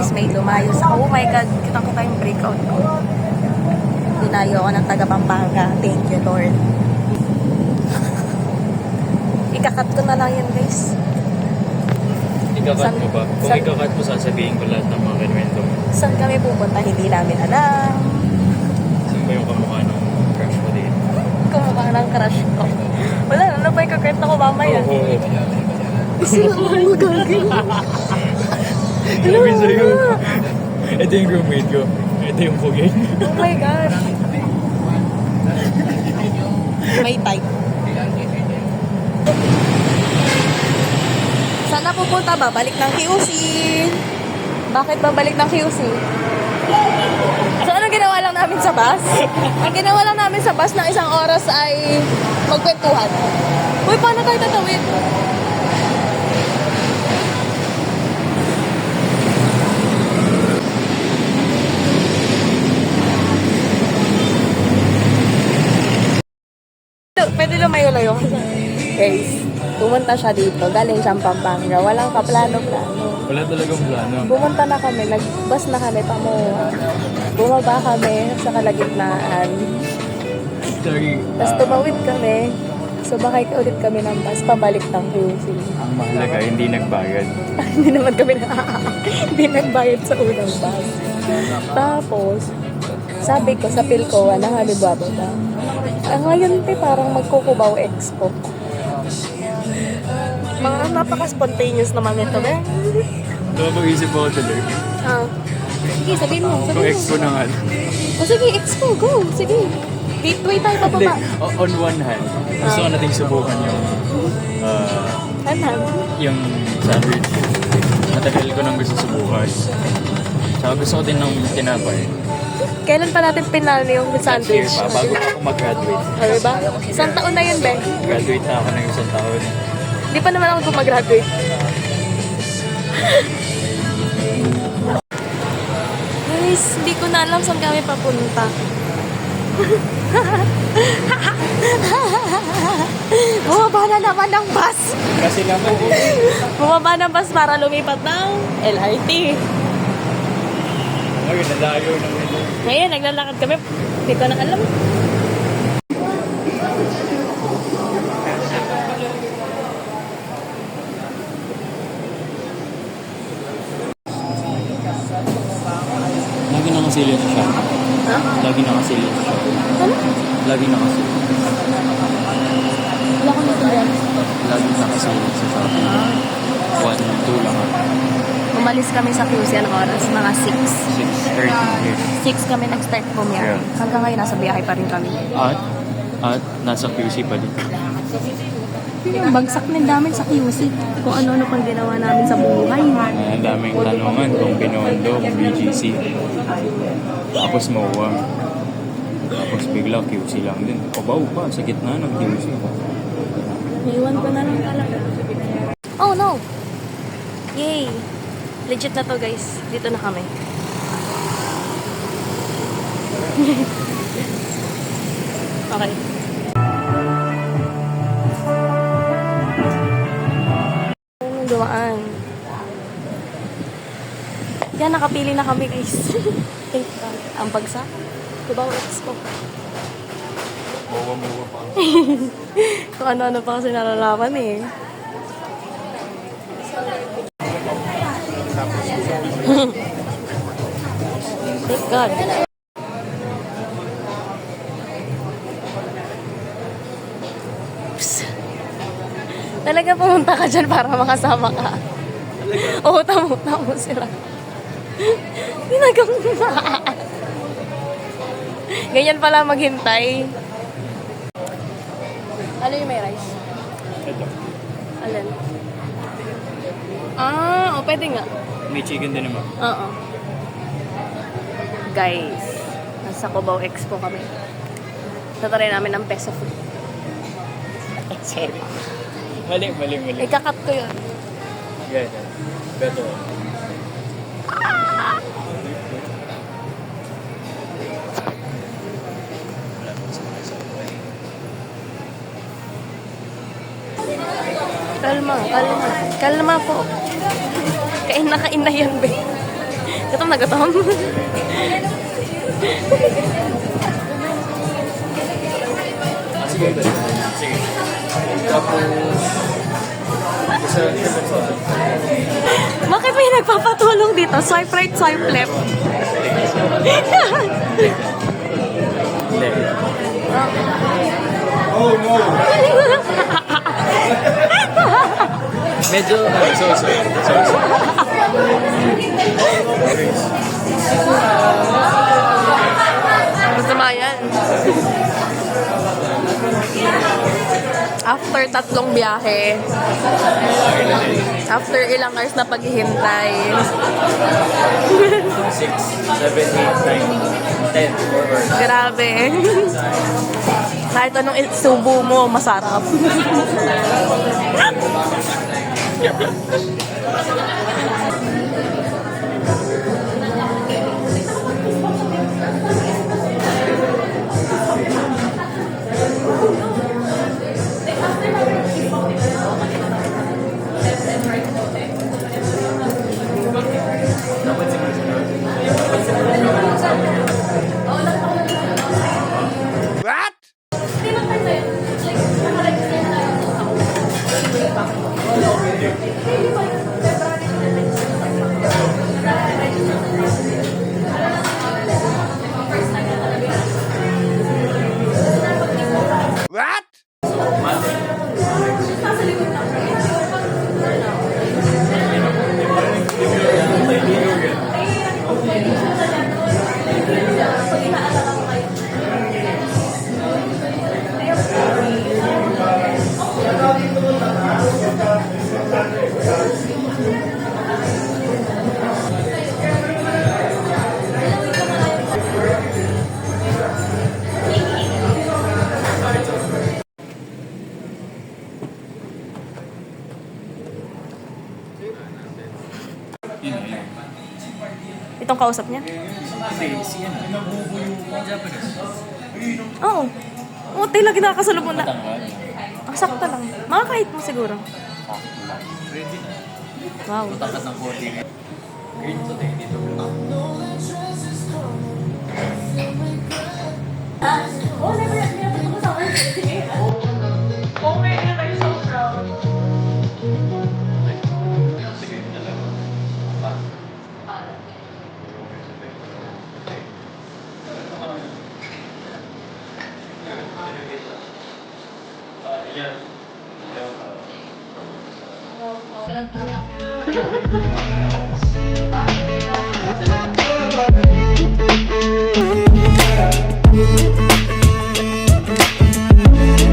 guys, may lumayo sa... Oh my God, kitang-kita yung breakout ko. Dinayo ako ng taga Pampanga. Thank you, Lord. Ikakat ko na lang yan, guys. Ikakat mo ba? Kung ikakat mo, sasabihin ko lahat ng mga kinuwento mo. Saan kami pupunta? Hindi namin alam. Saan ba yung kamukha ng crush mo dito? Kumukha ng crush ko. Wala, ano pa ikakwento ko mamaya? Oo. Sila ko mo gagawin. Sabi sa'yo, ito yung roommate ko. Ito yung pugay. Oh my gosh. May type. Saan na pupunta? Babalik ng QC. Bakit babalik ng QC? So, ano ginawa lang namin sa bus? Ang ginawa lang namin sa bus ng isang oras ay magkwentuhan. Uy, paano tayo tatawid? Pwede lumayo-layo. Guys, pumunta siya dito. Galing siyang Pampanga. Walang kaplano-plano. Wala talagang plano. Pumunta na kami. Nag-bus na kami. Bumaba kami sa kalagitnaan. Sorry. Tapos tumawid kami. Sumakay ulit kami ng bus. Pabalik ng QC. Ang mahalaga, hindi nagbayad. Hindi naman kami hindi nagbayad sa unang bus. Tapos, sabi ko sa Pilcoa na Halibaba ba? Ngayon parang magkukubaw expo. Mga napaka-spontaneous naman ito, be. Nakapag-isip ako tuloy. Sige, sabihin mo. Kung expo na nga. O sige, expo, go. Sige. Gateway tayo pababa. On one hand, gusto ko nating subukan yung sandwich. Matagal ko nang gusto subukan. Saka gusto ko din ng tinapay. Kailan pa natin pinali yung Next year sandwich? pa, bago ako mag-graduate. Ano ba? Isang taon na yun, be. Graduate na ako ng isang taon. Di pa naman ako gumagraduate. Guys, hindi ko na alam saan kami papunta. Bumaba na naman ng bus. Kasi naman, Bumaba ng bus para lumipat ng LRT. ngayon, nalayo ng Ngayon, naglalakad kami. Hindi ko na alam. Lagi nakasilyo sa shop. Ha? Lagi nakasilyo sa shop. Ano? Lagi nakasilyo. Wala ko nito yan. Lagi nakasilyo sa shop. 1, 2 lang ako. Umalis kami sa QC ng oras, mga 6. 6:30 here. 6 kami nag-start bumiyahe. Yeah. Hanggang ngayon, nasa biyahe pa rin kami. At nasa QC pa din. Ang bagsak ng dami sa QC. Kung ano-ano pang ginawa namin sa buhay. Ang daming tanungan kung Binondo, kung BGC. Tapos MOA. Tapos bigla QC lang din. Kabaw pa sa gitna ng QC. Iwan ko na lang talaga. Oh no! Yay! Legit na to guys. Dito na kami. Okay. Dumaan. Yan, nakapili na kami guys. Thank God. Ang bagsak. Cubao Expo. MOA pa. Kung ano-ano pa kasi nalalaman eh. Thank God. Psst. Talaga pumunta ka dyan para makasama ka. Oo, tamo sila. Ganyan pala maghintay. Ano yung may rice? Ito. Alin? O pwede nga. May chicken din naman. Oo. Guys, nasa Cubao Expo kami. Tataray namin ng peso food. Sorry. Mali. Ikakat ko yun. Yeah. Beto. Kalma po. Kain na yan, be. Gutom na gutom. Sige. Sige. Tapos, Bakit may nagpapatulong dito? Swipe right, swipe left. oh no! Medyo, so. Masama yan. After 3 biyahe, after ilang hours na paghihintay, 6, 7, 8, 9, 10 forward. grabe. Kahit anong isubo mo, masarap. Itong kausap niya? Oo. Oo, tayo lagi nakakasalubong na. Ang sakta lang. Makakahit mo siguro. Wow. Takat ng konti. Green to tayo dito. Oh, never mo sa akin. Sige. Oh, my God, I'm so proud. Yeah.